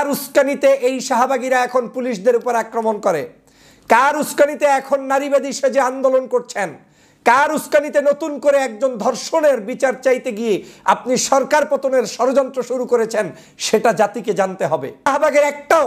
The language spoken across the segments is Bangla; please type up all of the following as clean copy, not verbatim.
কার উস্কানিতে এই শাহবাগীরা এখন পুলিশদের উপর আক্রমণ করে? কার উস্কানিতে এখন নারীবাদী সেজে আন্দোলন করছেন? কার উস্কানিতে নতুন করে একজন ধর্ষণের বিচার চাইতে গিয়ে আপনি সরকার পতনের ষড়যন্ত্র শুরু করেছেন? সেটা জাতিকে জানতে হবে। শাহবাগের একটাও,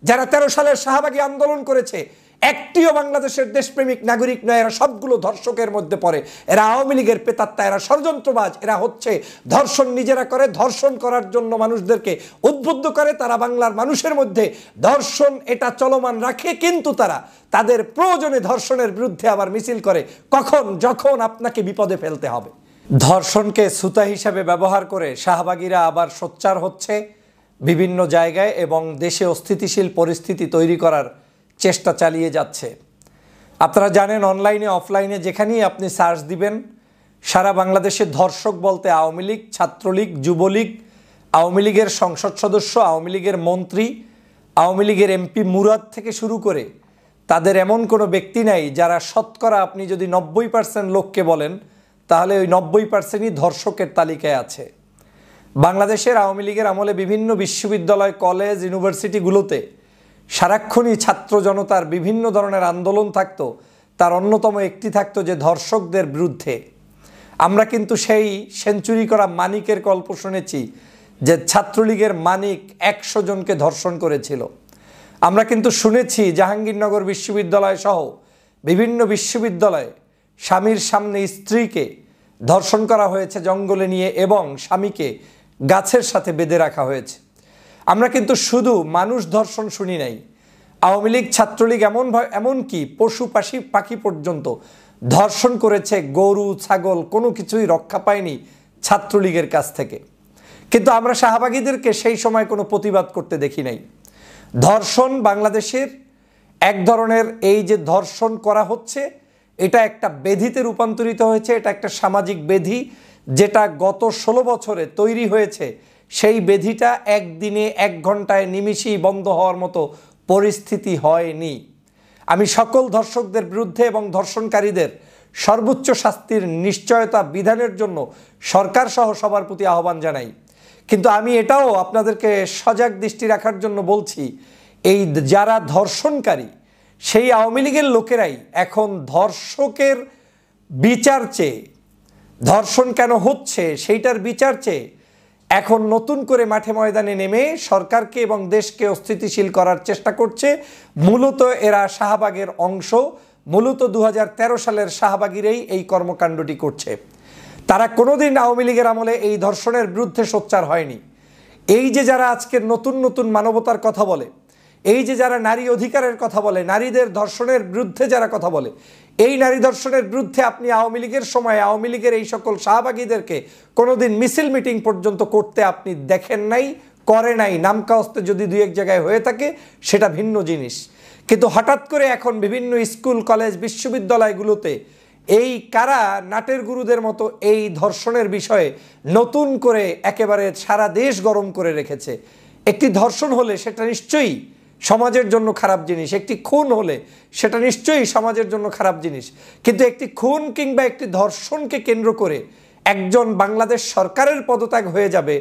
যারা 13 সালের শাহবাগী আন্দোলন করেছে, একটিও বাংলাদেশের দেশপ্রেমিক নাগরিক নয়। এরা সবগুলো ধর্ষকের মধ্যে পড়ে। এরা আওয়ামী লীগের প্রেতাত্মা, এরা ষড়যন্ত্রবাজ। এরা হচ্ছে ধর্ষণ নিজেরা করে, ধর্ষণ করার জন্য মানুষদেরকে উদ্বুদ্ধ করে। তারা বাংলার মানুষের মধ্যে ধর্ষণ এটা চলমান রাখে, কিন্তু তারা তাদের প্রয়োজনে ধর্ষণের বিরুদ্ধে আবার মিছিল করে কখন? যখন আপনাকে বিপদে ফেলতে হবে। ধর্ষণকে ছুতা হিসাবে ব্যবহার করে শাহবাগীরা আবার সোচ্চার হচ্ছে বিভিন্ন জায়গায় এবং দেশে অস্থিতিশীল পরিস্থিতি তৈরি করার চেষ্টা চালিয়ে যাচ্ছে। আপনারা জানেন, অনলাইনে অফলাইনে যেখানেই আপনি সার্চ দিবেন, সারা বাংলাদেশে ধর্ষক বলতে আওয়ামী লীগ, ছাত্রলীগ, যুবলীগ, আওয়ামী লীগের সংসদ সদস্য, আওয়ামী লীগের মন্ত্রী, আওয়ামী লীগের এমপি মুরাদ থেকে শুরু করে তাদের এমন কোনো ব্যক্তি নাই যারা শতকরা আপনি যদি 90% লোককে বলেন তাহলে ওই 90%ই ধর্ষকের তালিকায় আছে। বাংলাদেশের আওয়ামী লীগের আমলে বিভিন্ন বিশ্ববিদ্যালয়, কলেজ, ইউনিভার্সিটিগুলোতে সারাক্ষণই ছাত্র জনতার বিভিন্ন ধরনের আন্দোলন থাকতো। তার অন্যতম একটি থাকতো যে ধর্ষকদের বিরুদ্ধে। আমরা কিন্তু সেই সেঞ্চুরি করা মানিকের গল্প শুনেছি যে ছাত্রলীগের মানিক 100 জনকে ধর্ষণ করেছিল। আমরা কিন্তু শুনেছি জাহাঙ্গীরনগর বিশ্ববিদ্যালয় সহ বিভিন্ন বিশ্ববিদ্যালয়ে স্বামীর সামনে স্ত্রীকে ধর্ষণ করা হয়েছে জঙ্গলে নিয়ে এবং স্বামীকে গাছের সাথে বেঁধে রাখা হয়েছে। আমরা কিন্তু শুধু মানুষ ধর্ষণ শুনি নাই। আওয়ামী লীগ, ছাত্রলীগ এমনকি পশু পাখি পর্যন্ত ধর্ষণ করেছে। গরু, ছাগল কোনো কিছুই রক্ষা পায়নি ছাত্রলীগের কাছ থেকে। কিন্তু আমরা শাহবাগীদেরকে সেই সময় কোনো প্রতিবাদ করতে দেখি নাই। ধর্ষণ বাংলাদেশের এক ধরনের, এই যে ধর্ষণ করা হচ্ছে এটা একটা ব্যাধিতে রূপান্তরিত হয়েছে। এটা একটা সামাজিক ব্যাধি যেটা গত 16 বছরে তৈরি হয়েছে। সেই ব্যাধিটা একদিনে, 1 ঘন্টায়, নিমিষেই বন্ধ হওয়ার মতো পরিস্থিতি হয়নি। আমি সকল ধর্ষকদের বিরুদ্ধে এবং ধর্ষণকারীদের সর্বোচ্চ শাস্তির নিশ্চয়তা বিধানের জন্য সরকার সহ সবার প্রতি আহ্বান জানাই। কিন্তু আমি এটাও আপনাদেরকে সজাগ দৃষ্টি রাখার জন্য বলছি, এই যারা ধর্ষণকারী সেই আওয়ামী লীগের লোকেরাই এখন ধর্ষকের বিচার চেয়ে, ধর্ষণ কেন হচ্ছে সেইটার বিচার চেয়ে এখন নতুন করে মাঠে ময়দানে নেমে সরকারকে এবং দেশকে অস্থিতিশীল করার চেষ্টা করছে। মূলত এরা শাহবাগের অংশ। মূলত 2013 সালের শাহবাগীরাই এই কর্মকাণ্ডটি করছে। তারা কোনোদিন আওয়ামী লীগের আমলে এই ধর্ষণের বিরুদ্ধে সোচ্চার হয়নি। এই যে যারা আজকের নতুন নতুন মানবতার কথা বলে, এই যে যারা নারী অধিকারের কথা বলে, নারীদের ধর্ষণের বিরুদ্ধে যারা কথা বলে, এই নারী ধর্ষণের বিরুদ্ধে আপনি আওয়ামী লীগের সময় আওয়ামী লীগের এই সকল শাহবাগীদেরকে কোনোদিন মিছিল মিটিং পর্যন্ত করতে আপনি দেখেন নাই, করে নাই। নামকাওস্তে যদি 2-1 জায়গায় হয়ে থাকে সেটা ভিন্ন জিনিস। কিন্তু হঠাৎ করে এখন বিভিন্ন স্কুল, কলেজ, বিশ্ববিদ্যালয়গুলোতে এই কারা নাটের গুরুদের মতো এই ধর্ষণের বিষয়ে নতুন করে একেবারে সারা দেশ গরম করে রেখেছে। একটি ধর্ষণ হলে সেটা নিশ্চয়ই সমাজের জন্য খারাপ জিনিস, একটি খুন হলে সেটা নিশ্চয়ই সমাজের জন্য খারাপ জিনিস। কিন্তু একটি খুন কিংবা একটি ধর্ষণকে কেন্দ্র করে একজন বাংলাদেশ সরকারের পদত্যাগ হয়ে যাবে,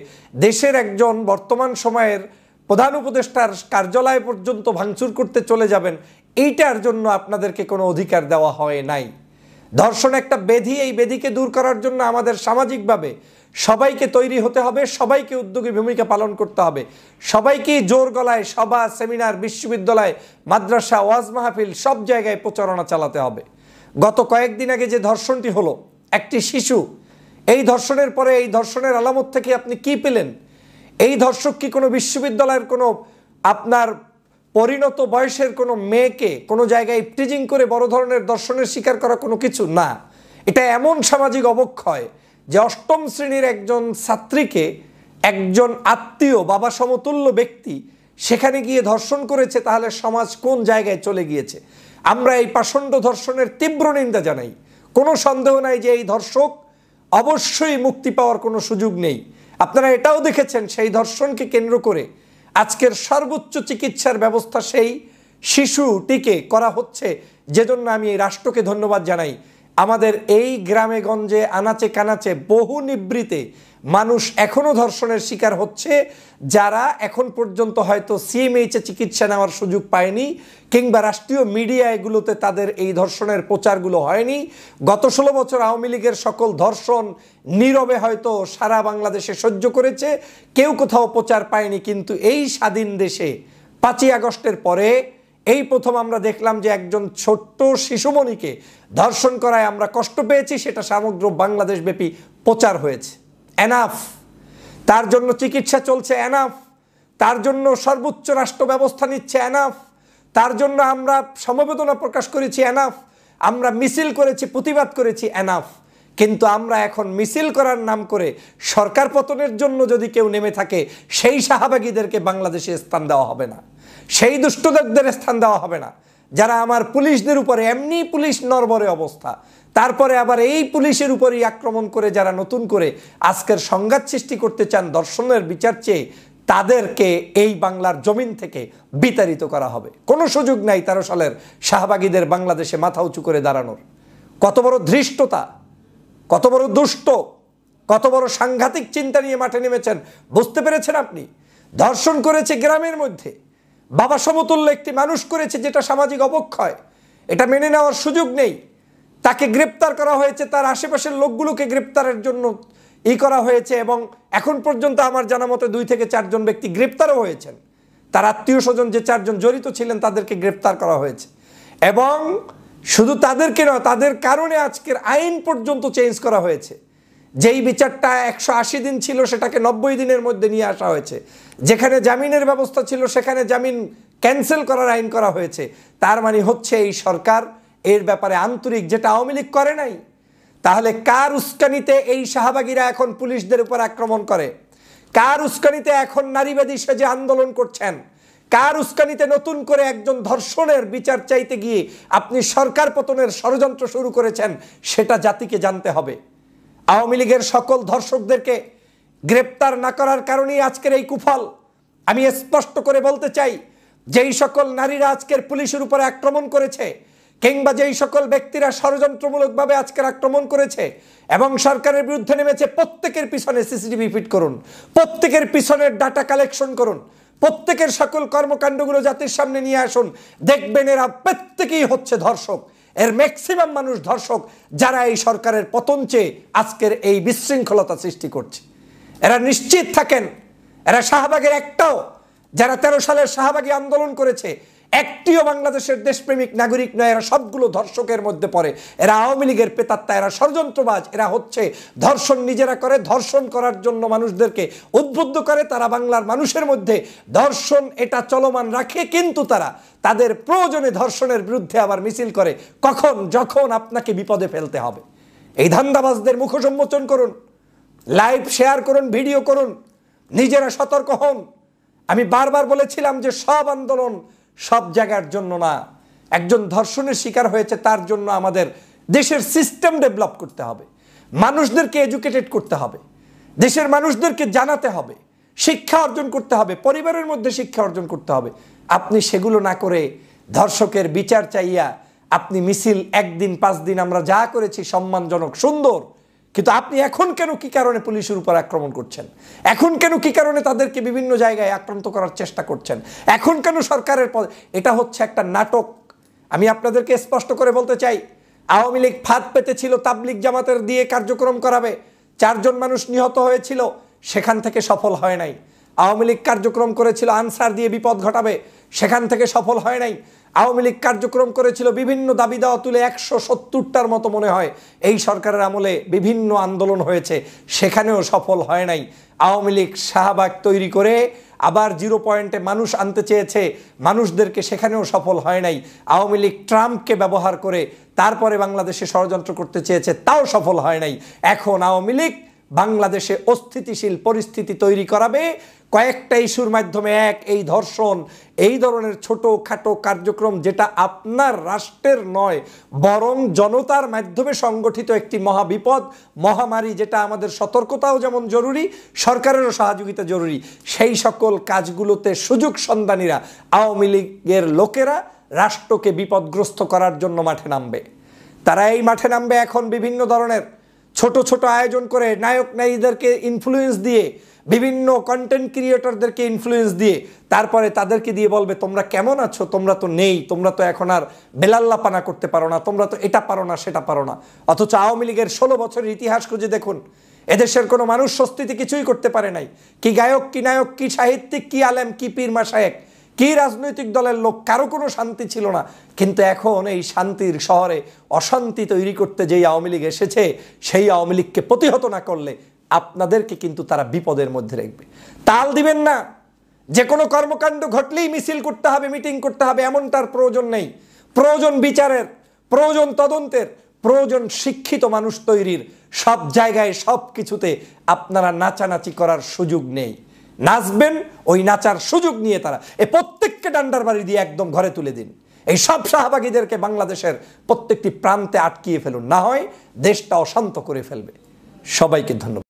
দেশের একজন বর্তমান সময়ের প্রধান উপদেষ্টার কার্যালয় পর্যন্ত ভাঙচুর করতে চলে যাবেন, এইটার জন্য আপনাদেরকে কোনো অধিকার দেওয়া হয় নাই। ধর্ষণ একটা ব্যাধি। এই ব্যাধিকে দূর করার জন্য আমাদের সামাজিকভাবে সবাইকে তৈরি হতে হবে, সবাইকে উদ্যোগী ভূমিকা পালন করতে হবে, সবাইকেই জোর গলায় সভা, সেমিনার, বিশ্ববিদ্যালয়, মাদ্রাসা, ওয়াজ মাহফিল সব জায়গায় প্রচারণা চালাতে হবে। গত কয়েকদিন আগে যে ধর্ষণটি হলো, একটি শিশু, এই ধর্ষণের পরে এই ধর্ষণের আলামত থেকে আপনি কি পেলেন? এই ধর্ষক কি কোনো বিশ্ববিদ্যালয়ের কোনো আপনার পরিণত বয়সের কোনো মেয়েকে কোনো জায়গায় ইফটিজিং করে বড় ধরনের ধর্ষণের শিকার করা কোনো কিছু না। এটা এমন সামাজিক অবক্ষয় যে 8ম শ্রেণীর একজন ছাত্রীকে একজন আত্মীয়, বাবা সমতুল্য ব্যক্তি সেখানে গিয়ে ধর্ষণ করেছে। তাহলে সমাজ কোন জায়গায় চলে গিয়েছে? আমরা এই পাষণ্ড ধর্ষণের তীব্র নিন্দা জানাই। কোনো সন্দেহ নাই যে এই ধর্ষক অবশ্যই মুক্তি পাওয়ার কোনো সুযোগ নেই। আপনারা এটাও দেখেছেন সেই ধর্ষণকে কেন্দ্র করে আজকের সর্বোচ্চ চিকিৎসার ব্যবস্থা সেই শিশুটিকে করা হচ্ছে, যেজন্য আমি এই রাষ্ট্রকে ধন্যবাদ জানাই। আমাদের এই গ্রামে গঞ্জে আনাচে কানাচে বহু নিবৃতে মানুষ এখনো ধর্ষণের শিকার হচ্ছে, যারা এখন পর্যন্ত হয়তো সিএমএইচে চিকিৎসা নেওয়ার সুযোগ পায়নি, কিংবা রাষ্ট্রীয় মিডিয়া এগুলোতে তাদের এই ধর্ষণের প্রচারগুলো হয়নি। গত 16 বছর আওয়ামী লীগের সকল ধর্ষণ নীরবে হয়তো সারা বাংলাদেশে সহ্য করেছে, কেউ কোথাও প্রচার পায়নি। কিন্তু এই স্বাধীন দেশে 5ই আগস্টের পরে এই প্রথম আমরা দেখলাম যে একজন ছোট্ট শিশুমণিকে ধর্ষণ করায় আমরা কষ্ট পেয়েছি, সেটা সমগ্র বাংলাদেশ ব্যাপী প্রচার হয়েছে। এনাফ, তার জন্য চিকিৎসা চলছে, এনাফ, তার জন্য সর্বোচ্চ রাষ্ট্র ব্যবস্থা নিচ্ছে, এনাফ, তার জন্য আমরা সমবেদনা প্রকাশ করেছি, এনাফ, আমরা মিছিল করেছি, প্রতিবাদ করেছি, এনাফ। কিন্তু আমরা এখন মিছিল করার নাম করে সরকার পতনের জন্য যদি কেউ নেমে থাকে, সেই শাহবাগীদেরকে বাংলাদেশে স্থান দেওয়া হবে না, সেই দুষ্টদের স্থান দেওয়া হবে না, যারা আমার পুলিশদের উপরে, এমনি পুলিশ নরবরে অবস্থা, তারপরে আবার এই পুলিশের উপরেই আক্রমণ করে যারা নতুন করে আজকের সংঘাত সৃষ্টি করতে চান ধর্ষণের বিচার চেয়ে, তাদেরকে এই বাংলার জমিন থেকে বিতাড়িত করা হবে। কোনো সুযোগ নাই 13 সালের শাহবাগীদের বাংলাদেশে মাথা উঁচু করে দাঁড়ানোর। কত বড় ধৃষ্টতা, কত বড় দুষ্ট, কত বড় সাংঘাতিক চিন্তা নিয়ে মাঠে নেমেছেন বুঝতে পেরেছেন আপনি? ধর্ষণ করেছে গ্রামের মধ্যে, বাবা সমতুল্য একটি মানুষ করেছে, যেটা সামাজিক অবক্ষয়, এটা মেনে নেওয়ার সুযোগ নেই। তাকে গ্রেপ্তার করা হয়েছে, তার আশেপাশের লোকগুলোকে গ্রেপ্তারের জন্য করা হয়েছে, এবং এখন পর্যন্ত আমার জানা মতে 2 থেকে 4 জন ব্যক্তি গ্রেপ্তারও হয়েছেন। তার আত্মীয় স্বজন যে 4 জন জড়িত ছিলেন তাদেরকে গ্রেপ্তার করা হয়েছে। এবং শুধু তাদেরকে নয়, তাদের কারণে আজকের আইন পর্যন্ত চেঞ্জ করা হয়েছে। যেই বিচারটা 180 দিন ছিল সেটাকে 90 দিনের মধ্যে নিয়ে আসা হয়েছে। যেখানে জামিনের ব্যবস্থা ছিল সেখানে জামিন ক্যান্সেল করার আইন করা হয়েছে। তার মানে হচ্ছে এই সরকার এর ব্যাপারে আন্তরিক, যেটা আওয়ামী লীগ করে নাই। তাহলে কার উস্কানিতে এই শাহবাগীরা এখন পুলিশদের উপর আক্রমণ করে? কার উস্কানিতে এখন নারীবাদী সেজে আন্দোলন করছেন? কার উস্কানিতে নতুন করে একজন ধর্ষণের বিচার চাইতে গিয়ে আপনি সরকার পতনের ষড়যন্ত্র শুরু করেছেন? সেটা জাতিকে জানতে হবে। আওয়ামী লীগের সকল ধর্ষকদেরকে গ্রেপ্তার না করার কারণেই আজকের এই কুফল। আমি স্পষ্ট করে বলতে চাই, যেই সকল নারীরা আজকের পুলিশের উপরে আক্রমণ করেছে, কিংবা যেই সকল ব্যক্তিরা ষড়যন্ত্রমূলকভাবে আজকের আক্রমণ করেছে এবং সরকারের বিরুদ্ধে নেমেছে, প্রত্যেকের পিছনে সিসিটিভি ফিট করুন, প্রত্যেকের পিছনের ডাটা কালেকশন করুন, প্রত্যেকের সকল কর্মকাণ্ডগুলো জাতির সামনে নিয়ে আসুন। দেখবেন এরা প্রত্যেকেই হচ্ছে ধর্ষক। এর ম্যাক্সিমাম মানুষ ধর্ষক, যারা এই সরকারের পতন চেয়ে আজকের এই বিশৃঙ্খলতা সৃষ্টি করছে। এরা নিশ্চিত থাকেন, এরা শাহবাগের একটাও, যারা 13 সালের শাহবাগী আন্দোলন করেছে, একটিও বাংলাদেশের দেশপ্রেমিক নাগরিক নয়। এরা সবগুলো ধর্ষকের মধ্যে পড়ে। এরা আওয়ামী লীগের প্রেতাত্মা, এরা ষড়যন্ত্রবাজ, এরা হচ্ছে ধর্ষণ নিজেরা করে, ধর্ষণ করার জন্য মানুষদেরকে উদ্বুদ্ধ করে। তারা বাংলার মানুষের মধ্যে ধর্ষণ এটা চলমান রাখে, কিন্তু তারা তাদের প্রয়োজনে ধর্ষণের বিরুদ্ধে আবার মিছিল করে, কখন? যখন আপনাকে বিপদে ফেলতে হবে। এই ধান্দাবাজদের মুখোশ উন্মোচন করুন, লাইভ শেয়ার করুন, ভিডিও করুন, নিজেরা সতর্ক হন। আমি বারবার বলেছিলাম যে সব আন্দোলন সব জায়গার জন্য না। একজন ধর্ষণের শিকার হয়েছে, তার জন্য আমাদের দেশের সিস্টেম ডেভেলপ করতে হবে, মানুষদেরকে এডুকেটেড করতে হবে, দেশের মানুষদেরকে জানাতে হবে, শিক্ষা অর্জন করতে হবে, পরিবারের মধ্যে শিক্ষা অর্জন করতে হবে। আপনি সেগুলো না করে ধর্ষকের বিচার চাইয়া আপনি মিছিল, 1 দিন 5 দিন আমরা যা করেছি সম্মানজনক, সুন্দর, কিন্তু আপনি এখন কেন কি কারণে পুলিশের উপর আক্রমণ করছেন? এখন কেন কি কারণে তাদেরকে বিভিন্ন জায়গায় আক্রান্ত করার চেষ্টা করছেন? এখন কেন সরকারের এটা হচ্ছে একটা নাটক। আমি আপনাদেরকে স্পষ্ট করে বলতে চাই, আওয়ামী লীগ ফাঁদ পেতেছিল তাবলিগ জামাতের দিয়ে কার্যক্রম করাবে, 4 জন মানুষ নিহত হয়েছিল, সেখান থেকে সফল হয় নাই। আওয়ামী লীগ কার্যক্রম করেছিল আনসার দিয়ে বিপদ ঘটাবে, সেখান থেকে সফল হয় নাই। আওয়ামী লীগ কার্যক্রম করেছিল বিভিন্ন দাবি দাওয়া তুলে, 170টার মতো মনে হয় এই সরকারের আমলে বিভিন্ন আন্দোলন হয়েছে, সেখানেও সফল হয় নাই। আওয়ামী লীগ শাহবাগ তৈরি করে আবার 0 পয়েন্টে মানুষ আনতে চেয়েছে, মানুষদেরকে, সেখানেও সফল হয় নাই। আওয়ামী লীগ ট্রাম্পকে ব্যবহার করে তারপরে বাংলাদেশে ষড়যন্ত্র করতে চেয়েছে, তাও সফল হয় নাই। এখন আওয়ামী লীগ বাংলাদেশে অস্থিতিশীল পরিস্থিতি তৈরি করাবে কয়েকটা ইস্যুর মাধ্যমে। এই ধর্ষণ, এই ধরনের ছোটোখাটো কার্যক্রম, যেটা আপনার রাষ্ট্রের নয় বরং জনতার মাধ্যমে সংগঠিত একটি মহাবিপদ, মহামারী, যেটা আমাদের সতর্কতাও যেমন জরুরি, সরকারেরও সহযোগিতা জরুরি। সেই সকল কাজগুলোতে সুযোগ সন্ধানীরা, আওয়ামী লীগের লোকেরা রাষ্ট্রকে বিপদগ্রস্ত করার জন্য মাঠে নামবে। তারা এই মাঠে নামবে এখন বিভিন্ন ধরনের ছোট ছোট আয়োজন করে, নায়ক নায়িকাদেরকে ইনফ্লুয়েন্স দিয়ে, বিভিন্ন কন্টেন্ট ক্রিয়েটরদেরকে ইনফ্লুয়েন্স দিয়ে, তারপরে তাদেরকে দিয়ে বলবে তোমরা কেমন আছো, তোমরা তো নেই, তোমরা তো এখন আর বেলাল্লাপানা করতে পারো না, তোমরা তো এটা পারো না সেটা পারো না। অথচ আওয়ামী লীগের 16 বছরের ইতিহাস খুঁজে দেখুন, এদেশের কোনো মানুষ স্বস্তিতে কিছুই করতে পারে নাই। কি গায়ক, কি নায়ক, কি সাহিত্যিক, কি আলেম, কি পীর মাশায়েখ, কি রাজনৈতিক দলের লোক, কারো কোনো শান্তি ছিল না। কিন্তু এখন এই শান্তির শহরে অশান্তি তৈরি করতে যেই আওয়ামী লীগ এসেছে, সেই আওয়ামী লীগকে প্রতিহত না করলে আপনাদেরকে কিন্তু তারা বিপদের মধ্যে রাখবে। তাল দিবেন না, যে কোনো কর্মকাণ্ড ঘটলেই মিছিল করতে হবে, মিটিং করতে হবে, এমনটার প্রয়োজন নেই। প্রয়োজন বিচারের, প্রয়োজন তদন্তের, প্রয়োজন শিক্ষিত মানুষ তৈরির। সব জায়গায় সব কিছুতে আপনারা নাচানাচি করার সুযোগ নেই। নাচবেন, ওই নাচার সুযোগ নিয়ে তারা এই প্রত্যেককে ডান্ডার বাড়ি দিয়ে একদম ঘরে তুলে দিন। এই সব শাহবাগীদেরকে বাংলাদেশের প্রত্যেকটি প্রান্তে আটকিয়ে ফেলুন, না হয় দেশটা অশান্ত করে ফেলবে। সবাইকে ধন্যবাদ।